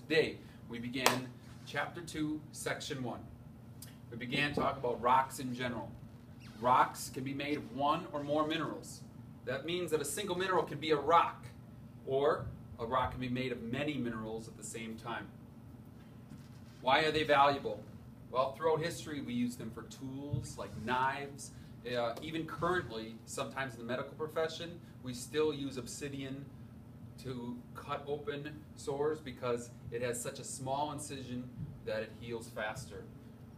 Today we began Chapter 2, Section 1. We began talking about rocks in general. Rocks can be made of one or more minerals. That means that a single mineral can be a rock, or a rock can be made of many minerals at the same time. Why are they valuable? Well, throughout history we use them for tools like knives. Even currently, sometimes in the medical profession, we still use obsidian to cut open sores because it has such a small incision that it heals faster.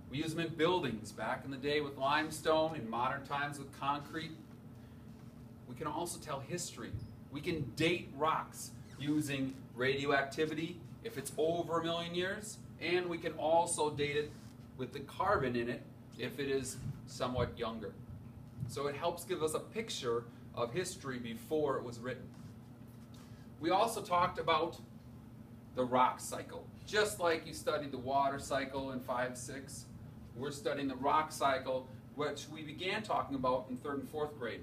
We use them in buildings back in the day with limestone, in modern times with concrete. We can also tell history. We can date rocks using radioactivity if it's over 1 million years, and we can also date it with the carbon in it if it is somewhat younger. So it helps give us a picture of history before it was written. We also talked about the rock cycle. Just like you studied the water cycle in 5-6, we're studying the rock cycle, which we began talking about in 3rd and 4th grade.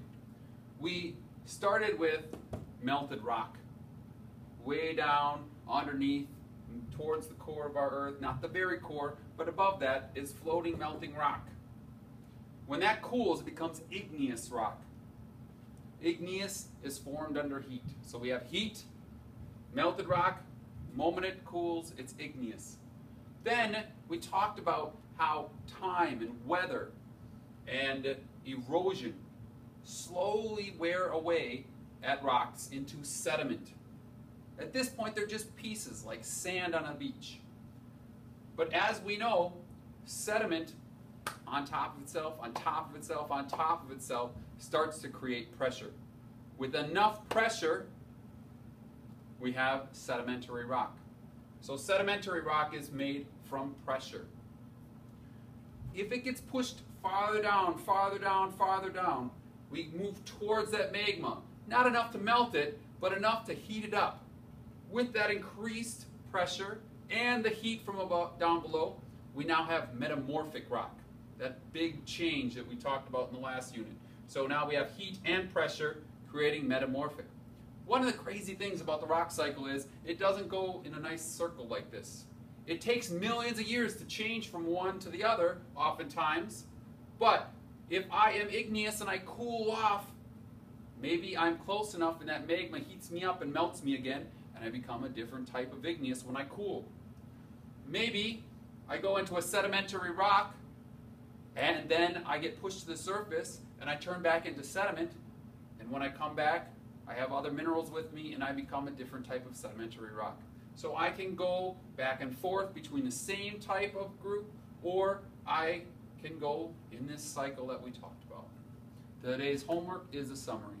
We started with melted rock. Way down underneath, towards the core of our earth, not the very core, but above that is floating melting rock. When that cools, it becomes igneous rock. Igneous is formed under heat. So we have heat, melted rock, the moment it cools, it's igneous. Then we talked about how time and weather and erosion slowly wear away at rocks into sediment. At this point, they're just pieces like sand on a beach. But as we know, sediment on top of itself, on top of itself, on top of itself, starts to create pressure. With enough pressure, we have sedimentary rock. So sedimentary rock is made from pressure. If it gets pushed farther down, farther down, farther down, we move towards that magma. Not enough to melt it, but enough to heat it up. With that increased pressure and the heat from above, down below, we now have metamorphic rock. That big change that we talked about in the last unit. So now we have heat and pressure creating metamorphic. One of the crazy things about the rock cycle is it doesn't go in a nice circle like this. It takes millions of years to change from one to the other, oftentimes. But if I am igneous and I cool off, maybe I'm close enough and that magma heats me up and melts me again, and I become a different type of igneous when I cool. Maybe I go into a sedimentary rock, and then I get pushed to the surface, and I turn back into sediment, and when I come back, I have other minerals with me, and I become a different type of sedimentary rock. So I can go back and forth between the same type of group, or I can go in this cycle that we talked about. Today's homework is a summary.